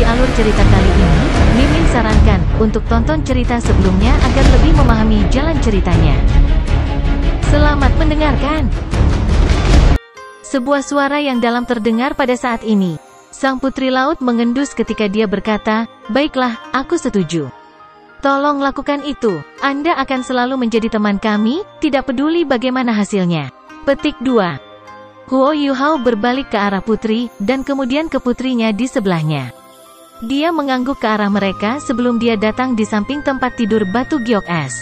alur cerita kali ini, Mimin sarankan untuk tonton cerita sebelumnya agar lebih memahami jalan ceritanya. Selamat mendengarkan. Sebuah suara yang dalam terdengar pada saat ini. Sang putri laut mengendus ketika dia berkata, "Baiklah, aku setuju. Tolong lakukan itu. Anda akan selalu menjadi teman kami, tidak peduli bagaimana hasilnya." Petik 2. Huo Yuhao berbalik ke arah putri, dan kemudian ke putrinya di sebelahnya. Dia mengangguk ke arah mereka sebelum dia datang di samping tempat tidur batu giok es.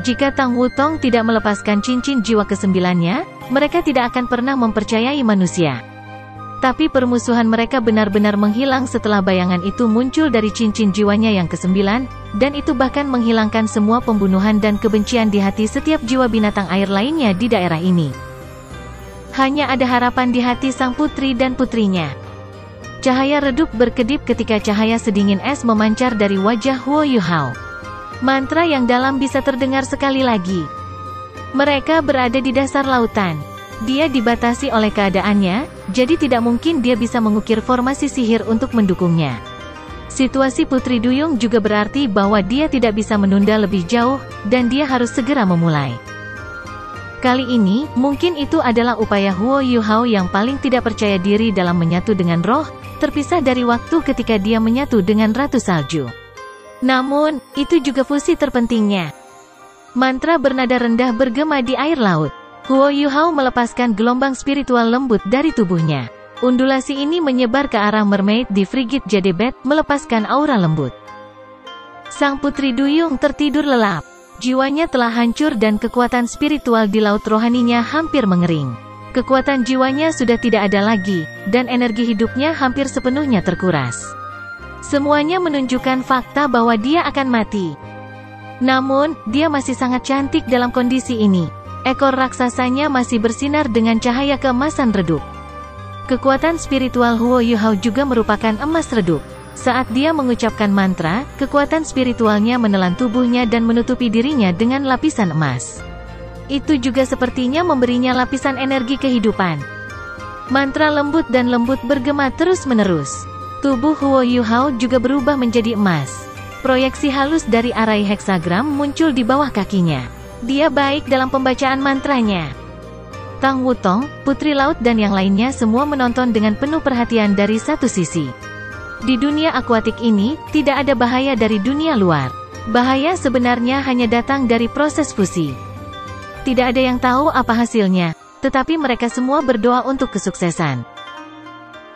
Jika Tang Wutong tidak melepaskan cincin jiwa kesembilannya, mereka tidak akan pernah mempercayai manusia. Tapi permusuhan mereka benar-benar menghilang setelah bayangan itu muncul dari cincin jiwanya yang kesembilan, dan itu bahkan menghilangkan semua pembunuhan dan kebencian di hati setiap jiwa binatang air lainnya di daerah ini. Hanya ada harapan di hati sang putri dan putrinya. Cahaya redup berkedip ketika cahaya sedingin es memancar dari wajah Huo Yuhao. Mantra yang dalam bisa terdengar sekali lagi. Mereka berada di dasar lautan. Dia dibatasi oleh keadaannya, jadi tidak mungkin dia bisa mengukir formasi sihir untuk mendukungnya. Situasi Putri Duyung juga berarti bahwa dia tidak bisa menunda lebih jauh, dan dia harus segera memulai. Kali ini, mungkin itu adalah upaya Huo Yuhao yang paling tidak percaya diri dalam menyatu dengan roh, terpisah dari waktu ketika dia menyatu dengan Ratu Salju. Namun, itu juga fusi terpentingnya. Mantra bernada rendah bergema di air laut. Huo Yuhao melepaskan gelombang spiritual lembut dari tubuhnya. Undulasi ini menyebar ke arah mermaid di Frigid Jadebet, melepaskan aura lembut. Sang Putri Duyung tertidur lelap. Jiwanya telah hancur dan kekuatan spiritual di laut rohaninya hampir mengering. Kekuatan jiwanya sudah tidak ada lagi, dan energi hidupnya hampir sepenuhnya terkuras. Semuanya menunjukkan fakta bahwa dia akan mati. Namun, dia masih sangat cantik dalam kondisi ini. Ekor raksasanya masih bersinar dengan cahaya keemasan redup. Kekuatan spiritual Huo Yuhao juga merupakan emas redup. Saat dia mengucapkan mantra, kekuatan spiritualnya menelan tubuhnya dan menutupi dirinya dengan lapisan emas. Itu juga sepertinya memberinya lapisan energi kehidupan. Mantra lembut dan lembut bergema terus-menerus. Tubuh Huo Yuhao juga berubah menjadi emas. Proyeksi halus dari arai heksagram muncul di bawah kakinya. Dia baik dalam pembacaan mantranya. Tang Wutong, Putri Laut dan yang lainnya semua menonton dengan penuh perhatian dari satu sisi. Di dunia akuatik ini, tidak ada bahaya dari dunia luar. Bahaya sebenarnya hanya datang dari proses fusi. Tidak ada yang tahu apa hasilnya, tetapi mereka semua berdoa untuk kesuksesan.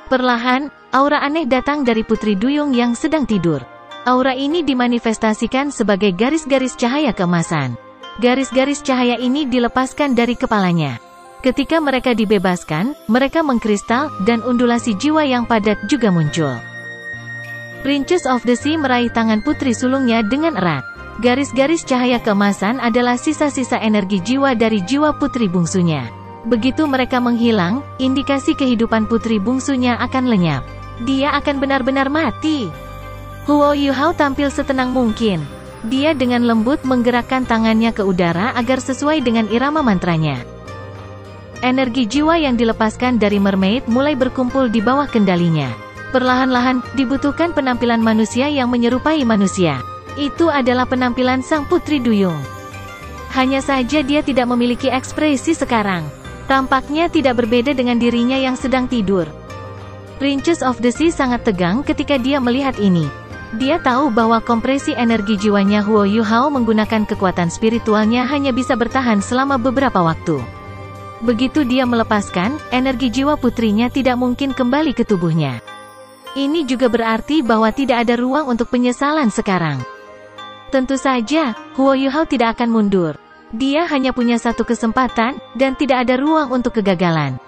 Perlahan, aura aneh datang dari Putri Duyung yang sedang tidur. Aura ini dimanifestasikan sebagai garis-garis cahaya keemasan. Garis-garis cahaya ini dilepaskan dari kepalanya. Ketika mereka dibebaskan, mereka mengkristal, dan undulasi jiwa yang padat juga muncul. Princess of the Sea meraih tangan putri sulungnya dengan erat. Garis-garis cahaya keemasan adalah sisa-sisa energi jiwa dari jiwa putri bungsunya. Begitu mereka menghilang, indikasi kehidupan putri bungsunya akan lenyap. Dia akan benar-benar mati. Huo Yuhao tampil setenang mungkin. Dia dengan lembut menggerakkan tangannya ke udara agar sesuai dengan irama mantranya. Energi jiwa yang dilepaskan dari mermaid mulai berkumpul di bawah kendalinya. Perlahan-lahan, dibutuhkan penampilan manusia yang menyerupai manusia. Itu adalah penampilan sang Putri Duyung. Hanya saja dia tidak memiliki ekspresi sekarang. Tampaknya tidak berbeda dengan dirinya yang sedang tidur. Princess of the Sea sangat tegang ketika dia melihat ini. Dia tahu bahwa kompresi energi jiwanya Huo Yuhao menggunakan kekuatan spiritualnya hanya bisa bertahan selama beberapa waktu. Begitu dia melepaskan, energi jiwa putrinya tidak mungkin kembali ke tubuhnya. Ini juga berarti bahwa tidak ada ruang untuk penyesalan sekarang. Tentu saja, Huo Yuhao tidak akan mundur. Dia hanya punya satu kesempatan, dan tidak ada ruang untuk kegagalan.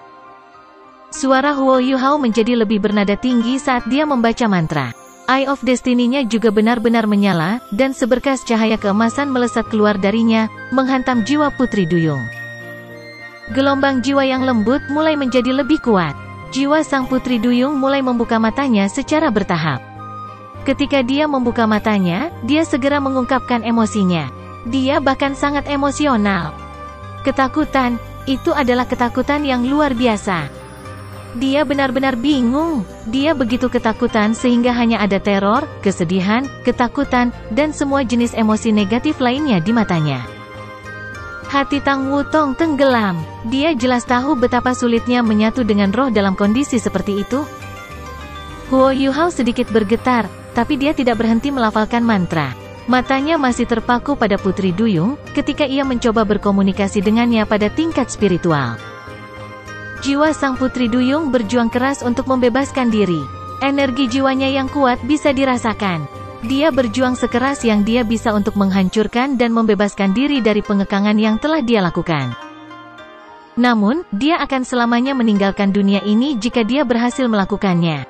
Suara Huo Yuhao menjadi lebih bernada tinggi saat dia membaca mantra. Eye of Destiny-nya juga benar-benar menyala, dan seberkas cahaya keemasan melesat keluar darinya, menghantam jiwa Putri Duyung. Gelombang jiwa yang lembut mulai menjadi lebih kuat. Jiwa sang Putri Duyung mulai membuka matanya secara bertahap. Ketika dia membuka matanya, dia segera mengungkapkan emosinya. Dia bahkan sangat emosional. Ketakutan, itu adalah ketakutan yang luar biasa. Dia benar-benar bingung. Dia begitu ketakutan sehingga hanya ada teror, kesedihan, ketakutan, dan semua jenis emosi negatif lainnya di matanya. Hati Tang Wutong tenggelam. Dia jelas tahu betapa sulitnya menyatu dengan roh dalam kondisi seperti itu. Huo Yuhao sedikit bergetar, tapi dia tidak berhenti melafalkan mantra. Matanya masih terpaku pada Putri Duyung, ketika ia mencoba berkomunikasi dengannya pada tingkat spiritual. Jiwa sang Putri Duyung berjuang keras untuk membebaskan diri. Energi jiwanya yang kuat bisa dirasakan. Dia berjuang sekeras yang dia bisa untuk menghancurkan dan membebaskan diri dari pengekangan yang telah dia lakukan. Namun, dia akan selamanya meninggalkan dunia ini jika dia berhasil melakukannya.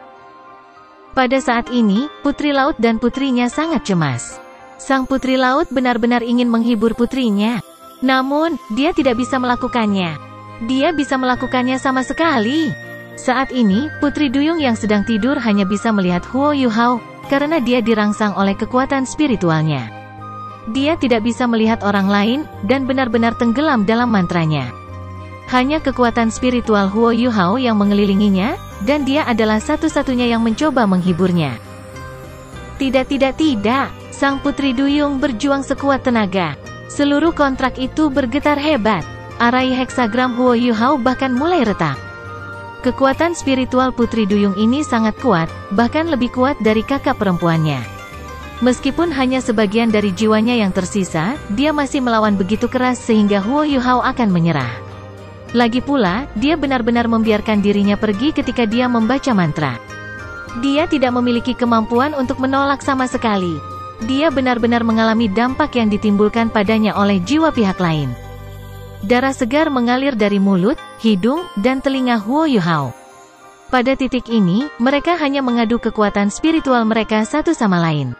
Pada saat ini, Putri Laut dan putrinya sangat cemas. Sang Putri Laut benar-benar ingin menghibur putrinya. Namun, dia tidak bisa melakukannya. Dia bisa melakukannya sama sekali. Saat ini, Putri Duyung yang sedang tidur hanya bisa melihat Huo Yuhao, karena dia dirangsang oleh kekuatan spiritualnya. Dia tidak bisa melihat orang lain, dan benar-benar tenggelam dalam mantranya. Hanya kekuatan spiritual Huo Yuhao yang mengelilinginya, dan dia adalah satu-satunya yang mencoba menghiburnya. Tidak. Sang Putri Duyung berjuang sekuat tenaga. Seluruh kontrak itu bergetar hebat. Arai heksagram Huo Yuhao bahkan mulai retak. Kekuatan spiritual Putri Duyung ini sangat kuat, bahkan lebih kuat dari kakak perempuannya. Meskipun hanya sebagian dari jiwanya yang tersisa, dia masih melawan begitu keras sehingga Huo Yuhao akan menyerah. Lagi pula, dia benar-benar membiarkan dirinya pergi ketika dia membaca mantra. Dia tidak memiliki kemampuan untuk menolak sama sekali. Dia benar-benar mengalami dampak yang ditimbulkan padanya oleh jiwa pihak lain. Darah segar mengalir dari mulut, hidung, dan telinga Huo Yuhao. Pada titik ini, mereka hanya mengadu kekuatan spiritual mereka satu sama lain.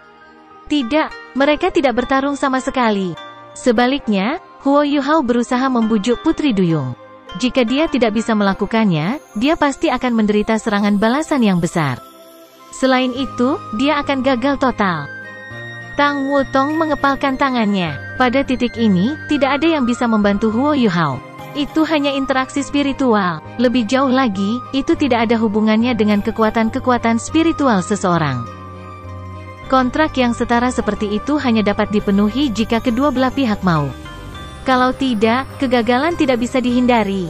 Tidak, mereka tidak bertarung sama sekali. Sebaliknya, Huo Yuhao berusaha membujuk Putri Duyung. Jika dia tidak bisa melakukannya, dia pasti akan menderita serangan balasan yang besar. Selain itu, dia akan gagal total. Tang Wutong mengepalkan tangannya. Pada titik ini, tidak ada yang bisa membantu Huo Yuhao. Itu hanya interaksi spiritual. Lebih jauh lagi, itu tidak ada hubungannya dengan kekuatan-kekuatan spiritual seseorang. Kontrak yang setara seperti itu hanya dapat dipenuhi jika kedua belah pihak mau. Kalau tidak, kegagalan tidak bisa dihindari.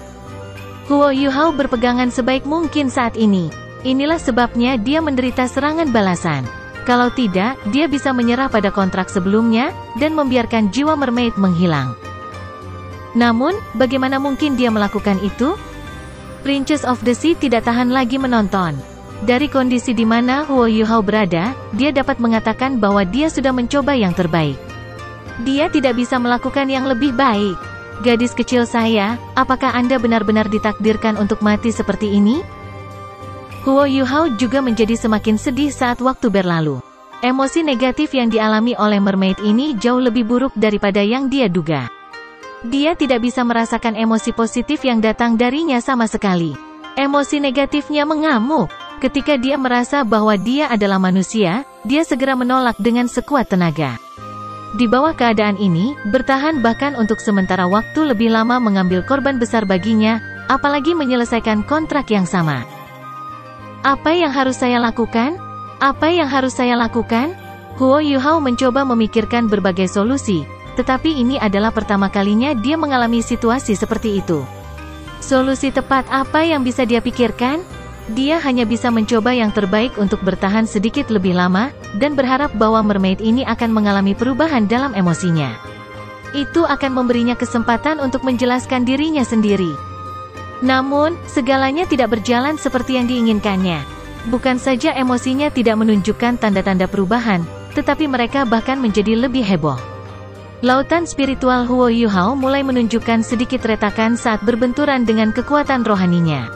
Huo Yuhao berpegangan sebaik mungkin saat ini. Inilah sebabnya dia menderita serangan balasan. Kalau tidak, dia bisa menyerah pada kontrak sebelumnya, dan membiarkan jiwa mermaid menghilang. Namun, bagaimana mungkin dia melakukan itu? Princess of the Sea tidak tahan lagi menonton. Dari kondisi di mana Huo Yuhao berada, dia dapat mengatakan bahwa dia sudah mencoba yang terbaik. Dia tidak bisa melakukan yang lebih baik. Gadis kecil saya, apakah Anda benar-benar ditakdirkan untuk mati seperti ini? Huo Yuhao juga menjadi semakin sedih saat waktu berlalu. Emosi negatif yang dialami oleh mermaid ini jauh lebih buruk daripada yang dia duga. Dia tidak bisa merasakan emosi positif yang datang darinya sama sekali. Emosi negatifnya mengamuk. Ketika dia merasa bahwa dia adalah manusia, dia segera menolak dengan sekuat tenaga. Di bawah keadaan ini, bertahan bahkan untuk sementara waktu lebih lama mengambil korban besar baginya, apalagi menyelesaikan kontrak yang sama. Apa yang harus saya lakukan? Apa yang harus saya lakukan? Huo Yuhao mencoba memikirkan berbagai solusi, tetapi ini adalah pertama kalinya dia mengalami situasi seperti itu. Solusi tepat apa yang bisa dia pikirkan? Dia hanya bisa mencoba yang terbaik untuk bertahan sedikit lebih lama, dan berharap bahwa mermaid ini akan mengalami perubahan dalam emosinya. Itu akan memberinya kesempatan untuk menjelaskan dirinya sendiri. Namun, segalanya tidak berjalan seperti yang diinginkannya. Bukan saja emosinya tidak menunjukkan tanda-tanda perubahan, tetapi mereka bahkan menjadi lebih heboh. Lautan spiritual Huo Yuhao mulai menunjukkan sedikit retakan saat berbenturan dengan kekuatan rohaninya.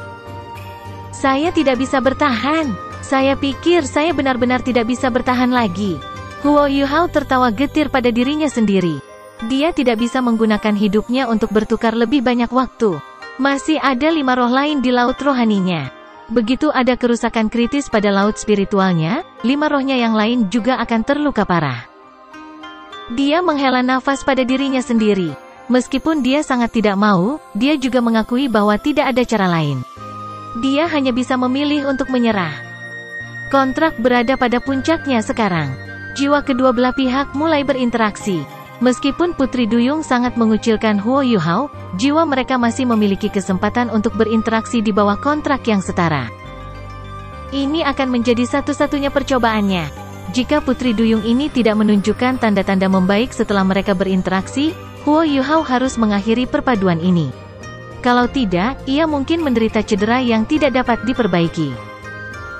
Saya tidak bisa bertahan. Saya pikir saya benar-benar tidak bisa bertahan lagi. Huo Yuhao tertawa getir pada dirinya sendiri. Dia tidak bisa menggunakan hidupnya untuk bertukar lebih banyak waktu. Masih ada 5 roh lain di laut rohaninya. Begitu ada kerusakan kritis pada laut spiritualnya, 5 rohnya yang lain juga akan terluka parah. Dia menghela nafas pada dirinya sendiri. Meskipun dia sangat tidak mau, dia juga mengakui bahwa tidak ada cara lain. dia hanya bisa memilih untuk menyerah. Kontrak berada pada puncaknya sekarang. Jiwa kedua belah pihak mulai berinteraksi. Meskipun Putri Duyung sangat mengucilkan Huo Yuhao, jiwa mereka masih memiliki kesempatan untuk berinteraksi di bawah kontrak yang setara. Ini akan menjadi satu-satunya percobaannya. Jika Putri Duyung ini tidak menunjukkan tanda-tanda membaik setelah mereka berinteraksi, Huo Yuhao harus mengakhiri perpaduan ini. Kalau tidak, ia mungkin menderita cedera yang tidak dapat diperbaiki.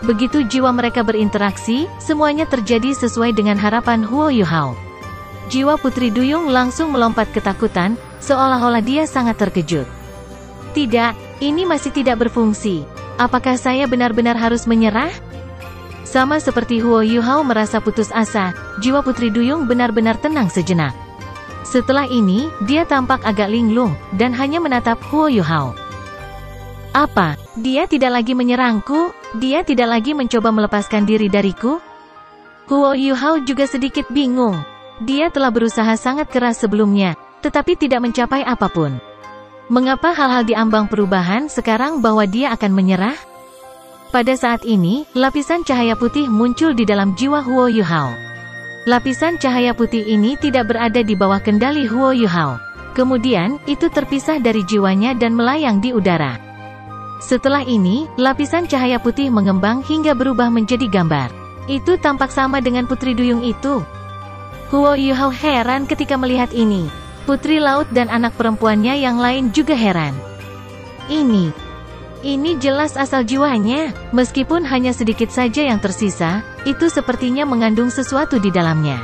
Begitu jiwa mereka berinteraksi, semuanya terjadi sesuai dengan harapan Huo Yuhao. Jiwa Putri Duyung langsung melompat ketakutan, seolah-olah dia sangat terkejut. Tidak, ini masih tidak berfungsi. Apakah saya benar-benar harus menyerah? Sama seperti Huo Yuhao merasa putus asa, jiwa Putri Duyung benar-benar tenang sejenak. Setelah ini, dia tampak agak linglung, dan hanya menatap Huo Yuhao. Apa? Dia tidak lagi menyerangku? Dia tidak lagi mencoba melepaskan diri dariku? Huo Yuhao juga sedikit bingung. Dia telah berusaha sangat keras sebelumnya, tetapi tidak mencapai apapun. Mengapa hal-hal di ambang perubahan sekarang bahwa dia akan menyerah? Pada saat ini, lapisan cahaya putih muncul di dalam jiwa Huo Yuhao. Lapisan cahaya putih ini tidak berada di bawah kendali Huo Yuhao. Kemudian, itu terpisah dari jiwanya dan melayang di udara. Setelah ini, lapisan cahaya putih mengembang hingga berubah menjadi gambar. Itu tampak sama dengan Putri Duyung itu. Huo Yuhao heran ketika melihat ini. Putri Laut dan anak perempuannya yang lain juga heran. Ini jelas asal jiwanya, meskipun hanya sedikit saja yang tersisa, itu sepertinya mengandung sesuatu di dalamnya.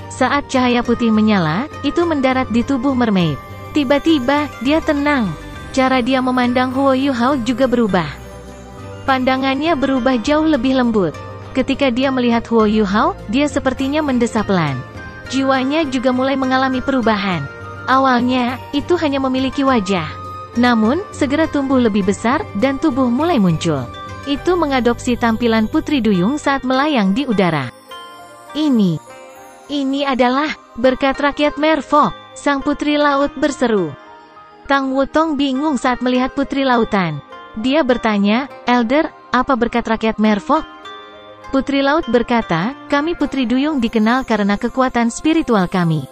Saat cahaya putih menyala, itu mendarat di tubuh mermaid. Tiba-tiba, dia tenang. Cara dia memandang Huo Yuhao juga berubah. Pandangannya berubah jauh lebih lembut. Ketika dia melihat Huo Yuhao, dia sepertinya mendesah pelan. Jiwanya juga mulai mengalami perubahan. Awalnya, itu hanya memiliki wajah. Namun, segera tumbuh lebih besar, dan tubuh mulai muncul. Itu mengadopsi tampilan Putri Duyung saat melayang di udara. Ini adalah berkat rakyat Merfolk, sang Putri Laut berseru. Tang Wutong bingung saat melihat Putri Lautan. Dia bertanya, Elder, apa berkat rakyat Merfolk? Putri Laut berkata, kami Putri Duyung dikenal karena kekuatan spiritual kami.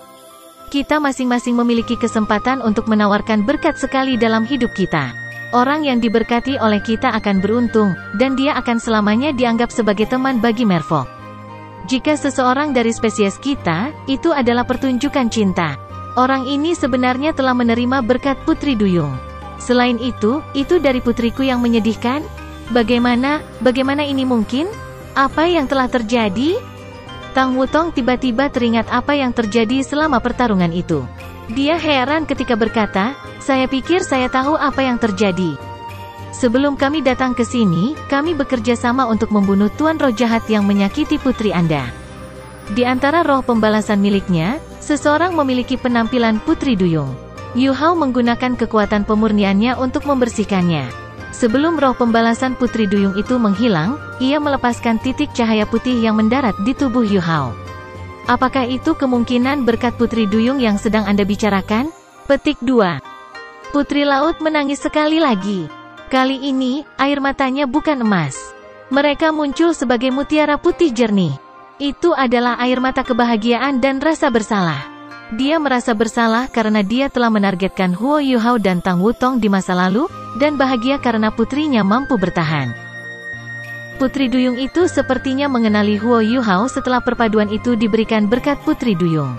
Kita masing-masing memiliki kesempatan untuk menawarkan berkat sekali dalam hidup kita. Orang yang diberkati oleh kita akan beruntung, dan dia akan selamanya dianggap sebagai teman bagi Merfolk. Jika seseorang dari spesies kita, itu adalah pertunjukan cinta. Orang ini sebenarnya telah menerima berkat Putri Duyung. Selain itu dari putriku yang menyedihkan? Bagaimana ini mungkin? Apa yang telah terjadi? Tang Wutong tiba-tiba teringat apa yang terjadi selama pertarungan itu. Dia heran ketika berkata, saya pikir saya tahu apa yang terjadi. Sebelum kami datang ke sini, kami bekerja sama untuk membunuh Tuan Roh Jahat yang menyakiti putri Anda. Di antara roh pembalasan miliknya, seseorang memiliki penampilan Putri Duyung. Yu Hao menggunakan kekuatan pemurniannya untuk membersihkannya. Sebelum roh pembalasan Putri Duyung itu menghilang, ia melepaskan titik cahaya putih yang mendarat di tubuh Yu Hao. Apakah itu kemungkinan berkat Putri Duyung yang sedang Anda bicarakan? Petik 2. Putri Laut menangis sekali lagi. Kali ini, air matanya bukan emas. Mereka muncul sebagai mutiara putih jernih. Itu adalah air mata kebahagiaan dan rasa bersalah. Dia merasa bersalah karena dia telah menargetkan Huo Yuhao dan Tang Wutong di masa lalu, dan bahagia karena putrinya mampu bertahan. Putri Duyung itu sepertinya mengenali Huo Yuhao setelah perpaduan itu diberikan berkat Putri Duyung.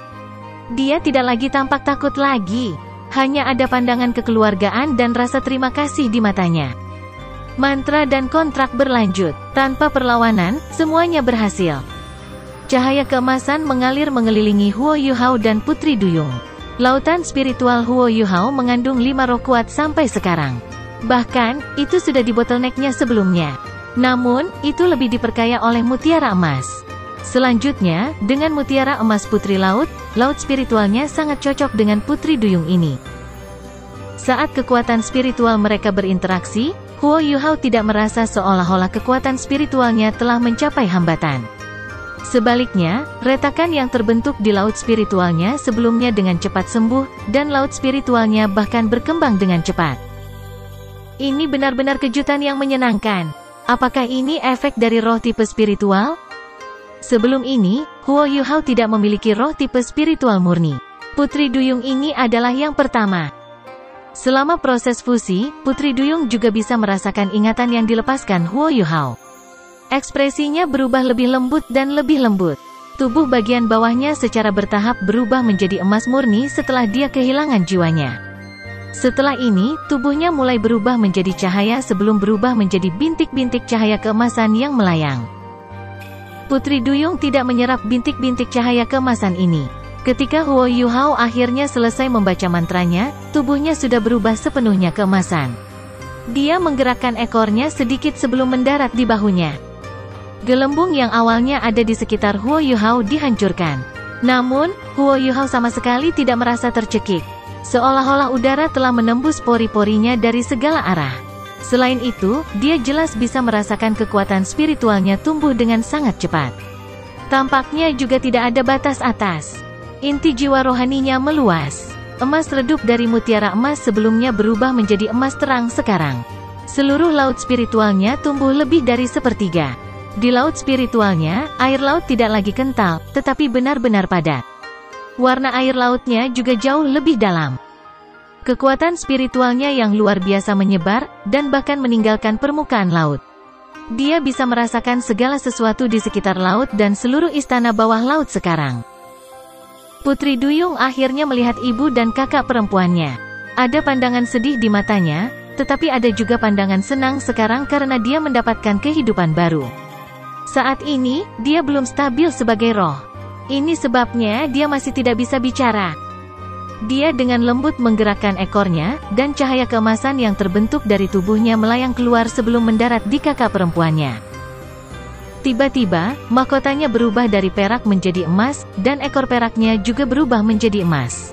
Dia tidak lagi tampak takut lagi. Hanya ada pandangan kekeluargaan dan rasa terima kasih di matanya. Mantra dan kontrak berlanjut. Tanpa perlawanan, semuanya berhasil. Cahaya keemasan mengalir mengelilingi Huo Yuhao dan Putri Duyung. Lautan spiritual Huo Yuhao mengandung 5 roh kuat sampai sekarang. Bahkan, itu sudah di bottleneck-nya sebelumnya. Namun, itu lebih diperkaya oleh mutiara emas. Selanjutnya, dengan mutiara emas Putri Laut, laut spiritualnya sangat cocok dengan Putri Duyung ini. Saat kekuatan spiritual mereka berinteraksi, Huo Yuhao tidak merasa seolah-olah kekuatan spiritualnya telah mencapai hambatan. Sebaliknya, retakan yang terbentuk di laut spiritualnya sebelumnya dengan cepat sembuh, dan laut spiritualnya bahkan berkembang dengan cepat. Ini benar-benar kejutan yang menyenangkan. Apakah ini efek dari roh tipe spiritual? Sebelum ini, Huo Yuhao tidak memiliki roh tipe spiritual murni. Putri Duyung ini adalah yang pertama. Selama proses fusi, Putri Duyung juga bisa merasakan ingatan yang dilepaskan Huo Yuhao. Ekspresinya berubah lebih lembut dan lebih lembut. Tubuh bagian bawahnya secara bertahap berubah menjadi emas murni setelah dia kehilangan jiwanya. Setelah ini, tubuhnya mulai berubah menjadi cahaya sebelum berubah menjadi bintik-bintik cahaya keemasan yang melayang. Putri Duyung tidak menyerap bintik-bintik cahaya keemasan ini. Ketika Huo Yuhao akhirnya selesai membaca mantranya, tubuhnya sudah berubah sepenuhnya keemasan. Dia menggerakkan ekornya sedikit sebelum mendarat di bahunya. Gelembung yang awalnya ada di sekitar Huo Yuhao dihancurkan. Namun, Huo Yuhao sama sekali tidak merasa tercekik. Seolah-olah udara telah menembus pori-porinya dari segala arah. Selain itu, dia jelas bisa merasakan kekuatan spiritualnya tumbuh dengan sangat cepat. Tampaknya juga tidak ada batas atas. Inti jiwa rohaninya meluas. Emas redup dari mutiara emas sebelumnya berubah menjadi emas terang sekarang. Seluruh laut spiritualnya tumbuh lebih dari sepertiga. Di laut spiritualnya, air laut tidak lagi kental, tetapi benar-benar padat. Warna air lautnya juga jauh lebih dalam. Kekuatan spiritualnya yang luar biasa menyebar, dan bahkan meninggalkan permukaan laut. Dia bisa merasakan segala sesuatu di sekitar laut dan seluruh istana bawah laut sekarang. Putri Duyung akhirnya melihat ibu dan kakak perempuannya. Ada pandangan sedih di matanya, tetapi ada juga pandangan senang sekarang karena dia mendapatkan kehidupan baru. Saat ini, dia belum stabil sebagai roh. Ini sebabnya dia masih tidak bisa bicara. Dia dengan lembut menggerakkan ekornya, dan cahaya keemasan yang terbentuk dari tubuhnya melayang keluar sebelum mendarat di kakak perempuannya. Tiba-tiba, mahkotanya berubah dari perak menjadi emas, dan ekor peraknya juga berubah menjadi emas.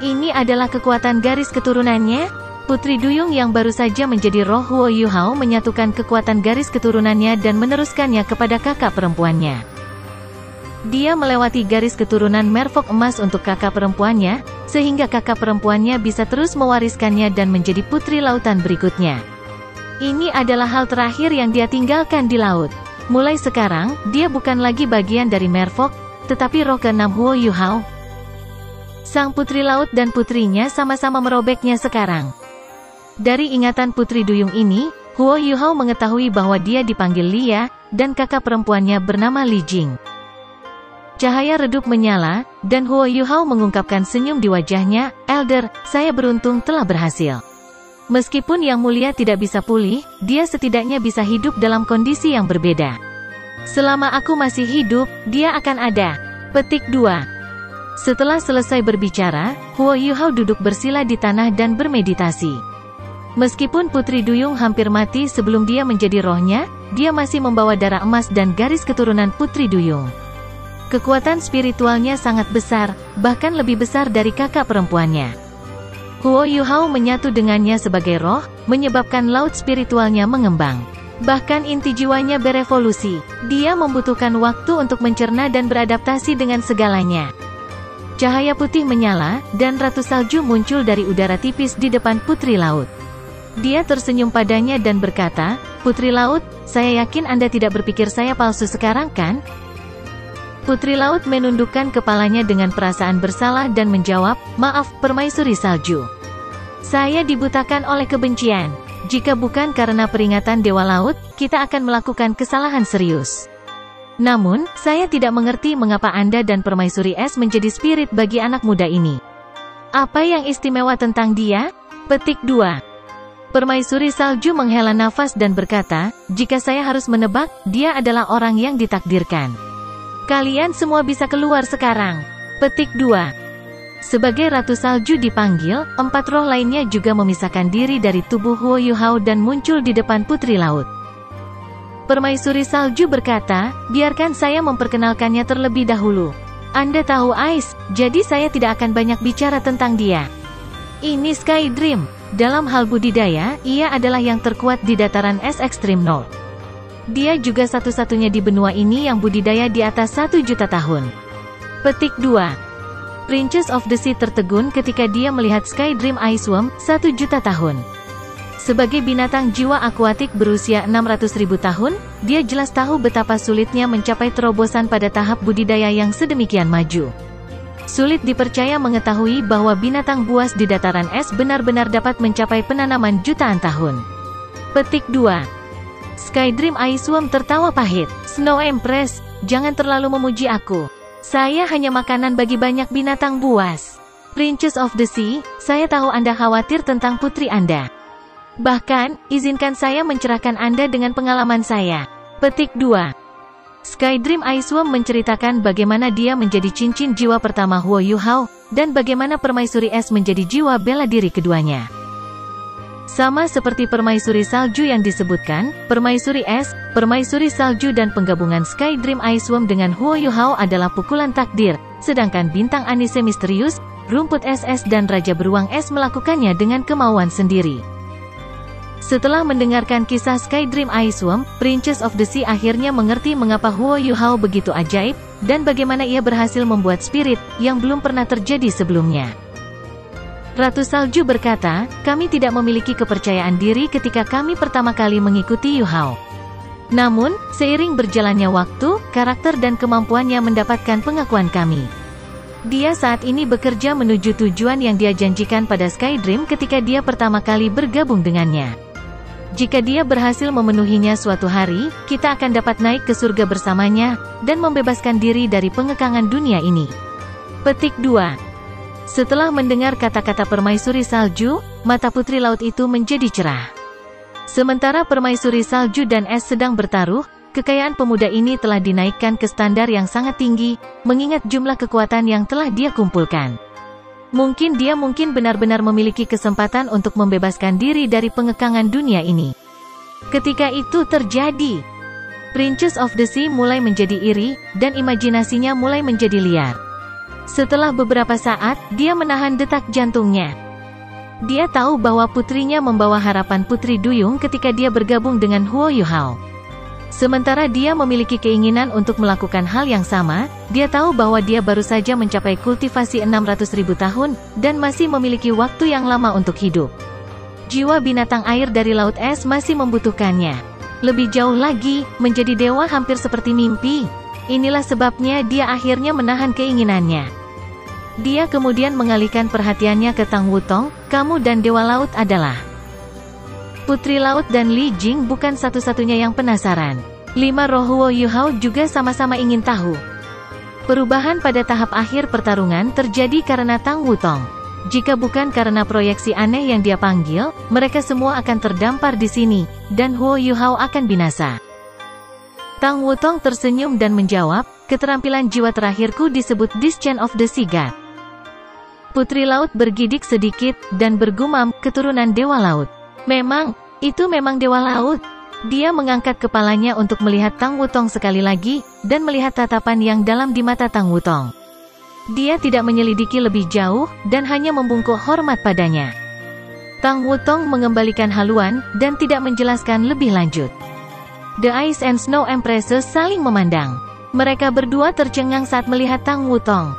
Ini adalah kekuatan garis keturunannya. Putri Duyung yang baru saja menjadi roh Huo Yuhao menyatukan kekuatan garis keturunannya dan meneruskannya kepada kakak perempuannya. Dia melewati garis keturunan merfok emas untuk kakak perempuannya, sehingga kakak perempuannya bisa terus mewariskannya dan menjadi putri lautan berikutnya. Ini adalah hal terakhir yang dia tinggalkan di laut. Mulai sekarang, dia bukan lagi bagian dari merfok, tetapi roh ke-6 Huo Yuhao. Sang putri laut dan putrinya sama-sama merobeknya sekarang. Dari ingatan Putri Duyung ini, Huo Yuhao mengetahui bahwa dia dipanggil Lia, dan kakak perempuannya bernama Li Jing. Cahaya redup menyala, dan Huo Yuhao mengungkapkan senyum di wajahnya, "Elder, saya beruntung telah berhasil. Meskipun Yang Mulia tidak bisa pulih, dia setidaknya bisa hidup dalam kondisi yang berbeda. Selama aku masih hidup, dia akan ada." Petik 2. Setelah selesai berbicara, Huo Yuhao duduk bersila di tanah dan bermeditasi. Meskipun Putri Duyung hampir mati sebelum dia menjadi rohnya, dia masih membawa darah emas dan garis keturunan Putri Duyung. Kekuatan spiritualnya sangat besar, bahkan lebih besar dari kakak perempuannya. Huo Yuhao menyatu dengannya sebagai roh, menyebabkan laut spiritualnya mengembang. Bahkan inti jiwanya berevolusi. Dia membutuhkan waktu untuk mencerna dan beradaptasi dengan segalanya. Cahaya putih menyala, dan ratu salju muncul dari udara tipis di depan Putri Laut. Dia tersenyum padanya dan berkata, "Putri Laut, saya yakin Anda tidak berpikir saya palsu sekarang kan?" Putri Laut menundukkan kepalanya dengan perasaan bersalah dan menjawab, "Maaf, Permaisuri Salju. Saya dibutakan oleh kebencian. Jika bukan karena peringatan Dewa Laut, kita akan melakukan kesalahan serius. Namun, saya tidak mengerti mengapa Anda dan Permaisuri Es menjadi spirit bagi anak muda ini. Apa yang istimewa tentang dia?" Petik 2. Permaisuri Salju menghela nafas dan berkata, "Jika saya harus menebak, dia adalah orang yang ditakdirkan. Kalian semua bisa keluar sekarang." Petik 2. Sebagai Ratu Salju dipanggil, 4 roh lainnya juga memisahkan diri dari tubuh Huo Yuhao dan muncul di depan Putri Laut. Permaisuri Salju berkata, "Biarkan saya memperkenalkannya terlebih dahulu. Anda tahu Ais, jadi saya tidak akan banyak bicara tentang dia. Ini Sky Dream. Dalam hal budidaya, ia adalah yang terkuat di dataran es ekstrim North. Dia juga satu-satunya di benua ini yang budidaya di atas 1 juta tahun." Petik 2. Princess of the Sea tertegun ketika dia melihat Sky Dream Iceworm, 1 juta tahun. Sebagai binatang jiwa akuatik berusia 600.000 tahun, dia jelas tahu betapa sulitnya mencapai terobosan pada tahap budidaya yang sedemikian maju. Sulit dipercaya mengetahui bahwa binatang buas di dataran es benar-benar dapat mencapai penanaman jutaan tahun. Petik 2. Skydream Icewurm tertawa pahit. Snow Empress, jangan terlalu memuji aku. Saya hanya makanan bagi banyak binatang buas. Princess of the Sea, saya tahu Anda khawatir tentang putri Anda. Bahkan, izinkan saya mencerahkan Anda dengan pengalaman saya. Petik 2. Skydream Icewurm menceritakan bagaimana dia menjadi cincin jiwa pertama Huo Yuhao, dan bagaimana permaisuri es menjadi jiwa bela diri keduanya. Sama seperti permaisuri salju yang disebutkan, permaisuri es, permaisuri salju dan penggabungan Skydream Icewurm dengan Huo Yuhao adalah pukulan takdir, sedangkan bintang anise misterius, rumput es dan raja beruang es melakukannya dengan kemauan sendiri. Setelah mendengarkan kisah Skydream Icewurm, Princess of the Sea akhirnya mengerti mengapa Huo Yuhao begitu ajaib, dan bagaimana ia berhasil membuat spirit, yang belum pernah terjadi sebelumnya. Ratu Salju berkata, kami tidak memiliki kepercayaan diri ketika kami pertama kali mengikuti Yuhao. Namun, seiring berjalannya waktu, karakter dan kemampuannya mendapatkan pengakuan kami. Dia saat ini bekerja menuju tujuan yang dia janjikan pada Skydream ketika dia pertama kali bergabung dengannya. Jika dia berhasil memenuhinya suatu hari, kita akan dapat naik ke surga bersamanya, dan membebaskan diri dari pengekangan dunia ini. Petik 2. Setelah mendengar kata-kata permaisuri salju, mata putri laut itu menjadi cerah. Sementara permaisuri salju dan es sedang bertaruh, kekayaan pemuda ini telah dinaikkan ke standar yang sangat tinggi, mengingat jumlah kekuatan yang telah dia kumpulkan. Mungkin dia benar-benar memiliki kesempatan untuk membebaskan diri dari pengekangan dunia ini. Ketika itu terjadi, Princess of the Sea mulai menjadi iri, dan imajinasinya mulai menjadi liar. Setelah beberapa saat, dia menahan detak jantungnya. Dia tahu bahwa putrinya membawa harapan Putri Duyung ketika dia bergabung dengan Huo Yuhao. Sementara dia memiliki keinginan untuk melakukan hal yang sama, dia tahu bahwa dia baru saja mencapai kultivasi 600.000 tahun, dan masih memiliki waktu yang lama untuk hidup. Jiwa binatang air dari laut es masih membutuhkannya. Lebih jauh lagi, menjadi dewa hampir seperti mimpi. Inilah sebabnya dia akhirnya menahan keinginannya. Dia kemudian mengalihkan perhatiannya ke Tang Wutong, kamu dan Dewa Laut adalah Putri Laut dan Li Jing bukan satu-satunya yang penasaran. 5 roh Huo Yuhao juga sama-sama ingin tahu. Perubahan pada tahap akhir pertarungan terjadi karena Tang Wutong. Jika bukan karena proyeksi aneh yang dia panggil, mereka semua akan terdampar di sini, dan Huo Yuhao akan binasa. Tang Wutong tersenyum dan menjawab, keterampilan jiwa terakhirku disebut Descent of the Sea God. Putri Laut bergidik sedikit, dan bergumam, keturunan Dewa Laut. Itu memang Dewa Laut. Dia mengangkat kepalanya untuk melihat Tang Wutong sekali lagi, dan melihat tatapan yang dalam di mata Tang Wutong. Dia tidak menyelidiki lebih jauh, dan hanya membungkuk hormat padanya. Tang Wutong mengembalikan haluan, dan tidak menjelaskan lebih lanjut. The Ice and Snow Empresses saling memandang. Mereka berdua tercengang saat melihat Tang Wutong.